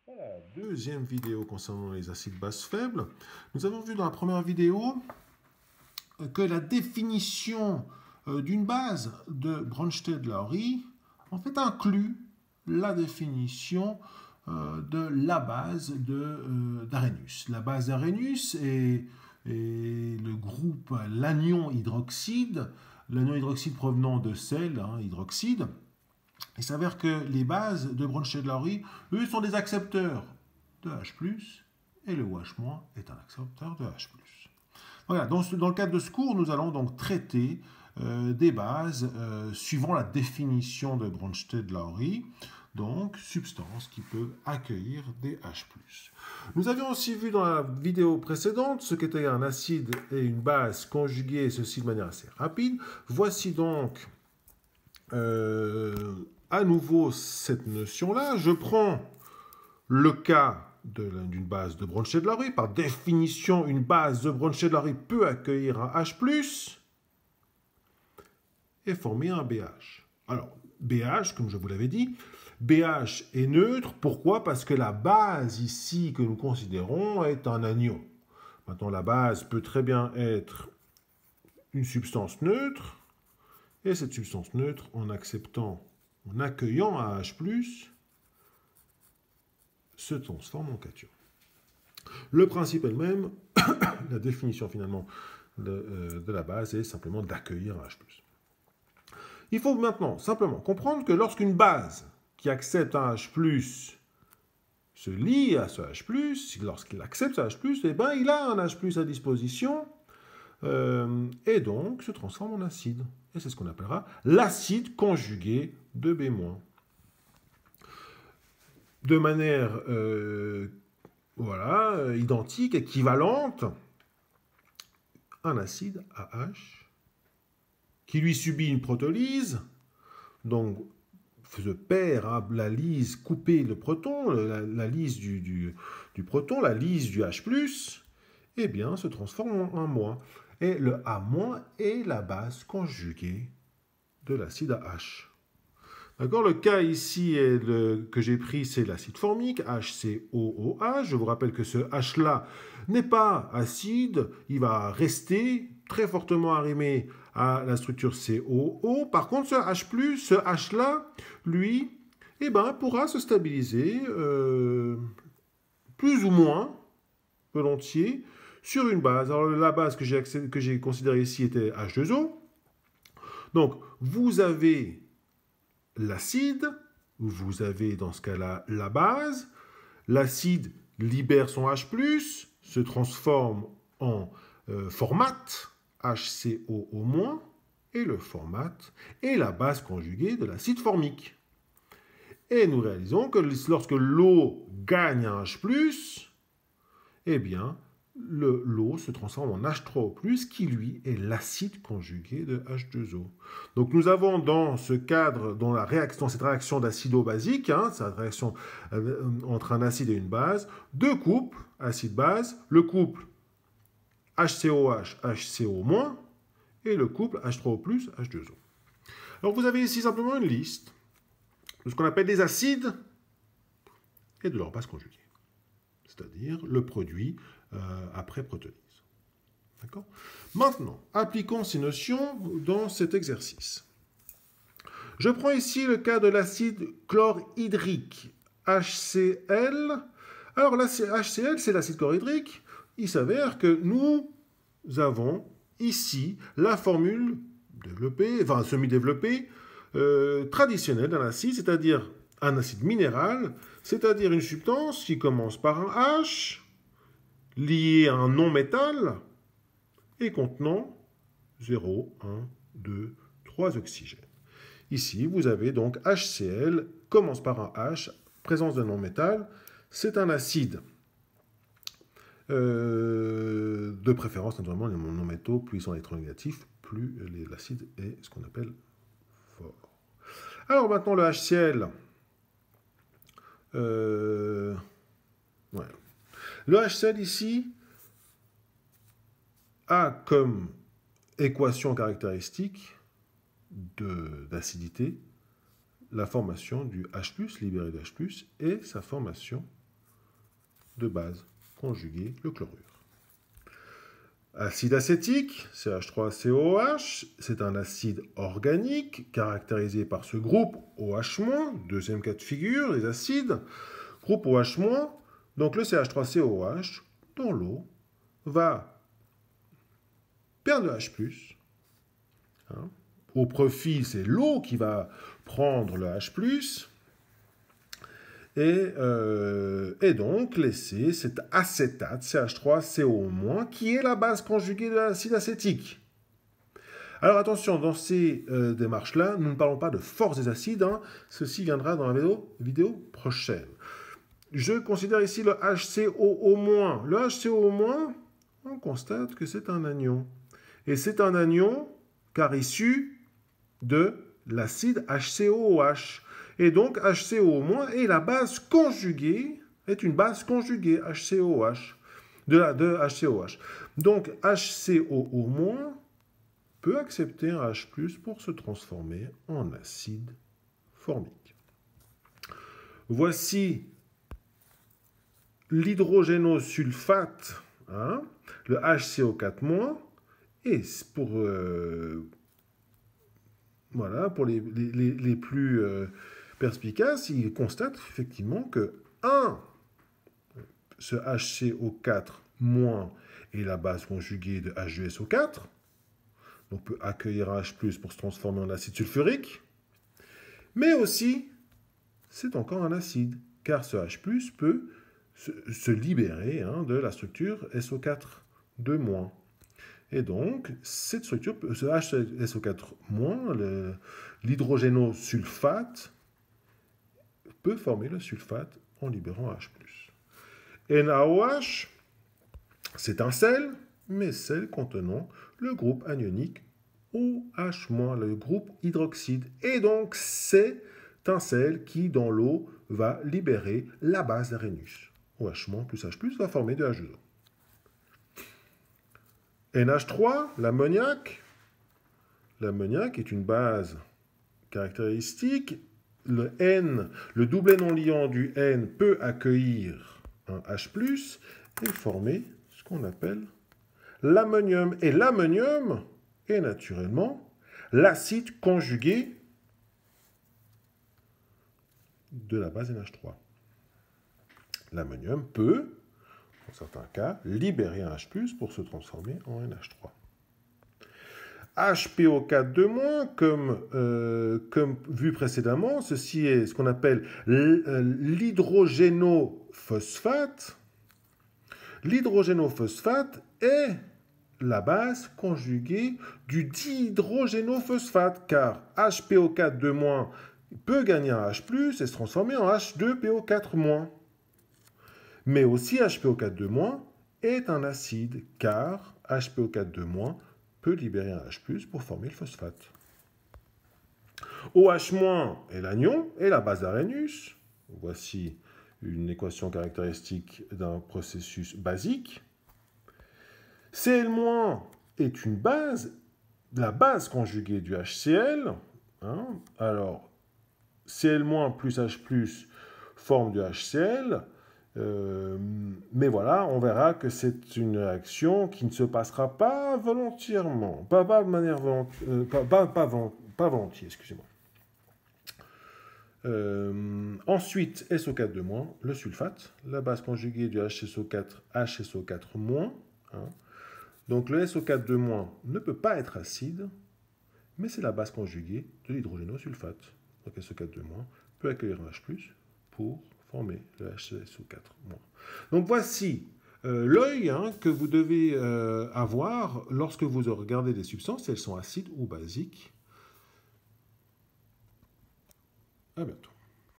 Voilà, deuxième vidéo concernant les acides bases faibles. Nous avons vu dans la première vidéo que la définition d'une base de Bronsted-Lowry en fait inclut la définition de la base d'Arrhenius. La base d'Arrhenius est le groupe l'anion hydroxyde provenant de sel, hydroxyde. Il s'avère que les bases de Bronsted-Lowry, eux, sont des accepteurs de H+, et le OH- est un accepteur de H+. Voilà, dans le cadre de ce cours, nous allons donc traiter des bases suivant la définition de Bronsted-Lowry, donc substance qui peut accueillir des H+. Nous avions aussi vu dans la vidéo précédente ce qu'était un acide et une base conjuguée, ceci de manière assez rapide. Voici donc à nouveau cette notion-là. Je prends le cas d'une base de Bronsted-Lowry. Par définition, une base de Bronsted-Lowry peut accueillir un H+, et former un BH. Alors, BH, comme je vous l'avais dit, BH est neutre. Pourquoi? Parce que la base ici que nous considérons est un anion. Maintenant, la base peut très bien être une substance neutre, et cette substance neutre, en accueillant un H+, se transforme en cation. Le principe est le même, la définition finalement de la base est simplement d'accueillir un H+. Il faut maintenant simplement comprendre que lorsqu'une base qui accepte un H+, se lie à ce H+, lorsqu'il accepte ce H+, eh ben, il a un H+ à disposition, et donc se transforme en acide. Et c'est ce qu'on appellera l'acide conjugué de B-. De manière identique, équivalente, un acide AH qui lui subit une protolyse, donc se perd la lyse, couper le proton, la lyse du proton, la lyse du H+, eh bien, se transforme en A-. Et le A- est la base conjuguée de l'acide AH. D'accord, le cas ici que j'ai pris, c'est l'acide formique, HCOOH. Je vous rappelle que ce H-là n'est pas acide, il va rester très fortement arrimé à la structure COO. Par contre, ce H+, ce H-là, lui, eh ben, pourra se stabiliser plus ou moins volontiers sur une base. Alors, la base que j'ai considérée ici était H2O. Donc, vous avez l'acide, vous avez dans ce cas-là la base. L'acide libère son H+, se transforme en formate, HCOO-, et le formate est la base conjuguée de l'acide formique. Et nous réalisons que lorsque l'eau gagne un H+, eh bien, l'eau se transforme en H3O+, qui lui est l'acide conjugué de H2O. Donc nous avons dans ce cadre, dans cette réaction d'acido-basique, cette réaction entre un acide et une base, deux couples, acide-base, le couple HCOH, HCO-, et le couple H3O+, H2O. Alors vous avez ici simplement une liste de ce qu'on appelle des acides et de leur base conjuguée, c'est-à-dire le produit après protolyse. D'accord ? Maintenant, appliquons ces notions dans cet exercice. Je prends ici le cas de l'acide chlorhydrique, HCl. Alors, HCl, c'est l'acide chlorhydrique. Il s'avère que nous avons ici la formule développée, enfin semi-développée, traditionnelle d'un acide, c'est-à-dire un acide minéral, c'est-à-dire une substance qui commence par un H, lié à un non-métal, et contenant 0, 1, 2, 3 oxygènes. Ici, vous avez donc HCl, commence par un H, présence d'un non-métal, c'est un acide. De préférence, naturellement, les non-métaux, plus ils sont électronégatifs, plus l'acide est ce qu'on appelle fort. Alors maintenant, le HCl, voilà. Le HCl ici a comme équation caractéristique d'acidité la formation du H+, libéré de H+, et sa formation de base conjuguée, le chlorure. Acide acétique, CH3COH, c'est un acide organique caractérisé par ce groupe OH-, deuxième cas de figure, les acides. Groupe OH-, donc le CH3COH, dans l'eau, va perdre le H+. Hein. Au profil, c'est l'eau qui va prendre le H+, et donc laisser cet acétate, CH3CO-, qui est la base conjuguée de l'acide acétique. Alors attention, dans ces démarches-là, nous ne parlons pas de force des acides, hein. Ceci viendra dans la vidéo prochaine. Je considère ici le HCOO-. Le HCOO-, on constate que c'est un anion. Et c'est un anion car issu de l'acide HCOOH. Et donc HCO- est la base conjuguée, est une base conjuguée HCOH, de HCOH. Donc HCOO- peut accepter un H+ pour se transformer en acide formique. Voici l'hydrogénosulfate, hein, le HCO4-, et pour, voilà, pour les plus perspicaces, il constate effectivement que ce HCO4- est la base conjuguée de H2SO4, donc peut accueillir un H+ pour se transformer en acide sulfurique, mais aussi c'est encore un acide, car ce H+ peut se libérer, hein, de la structure SO4-. Et donc, cette structure, ce HSO4-, l'hydrogénosulfate, peut former le sulfate en libérant H+. NaOH, c'est un sel, mais sel contenant le groupe anionique OH-, le groupe hydroxyde. Et donc, c'est un sel qui, dans l'eau, va libérer la base d'Arrhenius. OH- plus H+ va former de H2O. NH3, l'ammoniac. L'ammoniac est une base caractéristique. Le N, le doublet non liant du N peut accueillir un H+ et former ce qu'on appelle l'ammonium. Et l'ammonium est naturellement l'acide conjugué de la base NH3. L'ammonium peut, dans certains cas, libérer un H+ pour se transformer en NH3. HPO4-, comme vu précédemment, ceci est ce qu'on appelle l'hydrogénophosphate. L'hydrogénophosphate est la base conjuguée du dihydrogénophosphate, car HPO4- peut gagner un H+ et se transformer en H2PO4-. Mais aussi HPO4- est un acide, car HPO4- peut libérer un H+ pour former le phosphate. OH- est l'anion et la base d'Arrhenius. Voici une équation caractéristique d'un processus basique. Cl- est une base, la base conjuguée du HCl. Hein. Alors, Cl- plus H+ forme du HCl. Mais voilà, on verra que c'est une réaction qui ne se passera pas volontairement, pas de manière pas volontiers, excusez-moi. Ensuite, SO4-, le sulfate, la base conjuguée du HSO4, HSO4-. Hein. Donc le SO4-, ne peut pas être acide, mais c'est la base conjuguée de l'hydrogénosulfate. Donc SO4-, peut accueillir un H+ pour former le HSO4-. Donc voici l'œil, hein, que vous devez avoir lorsque vous regardez des substances, si elles sont acides ou basiques. À bientôt.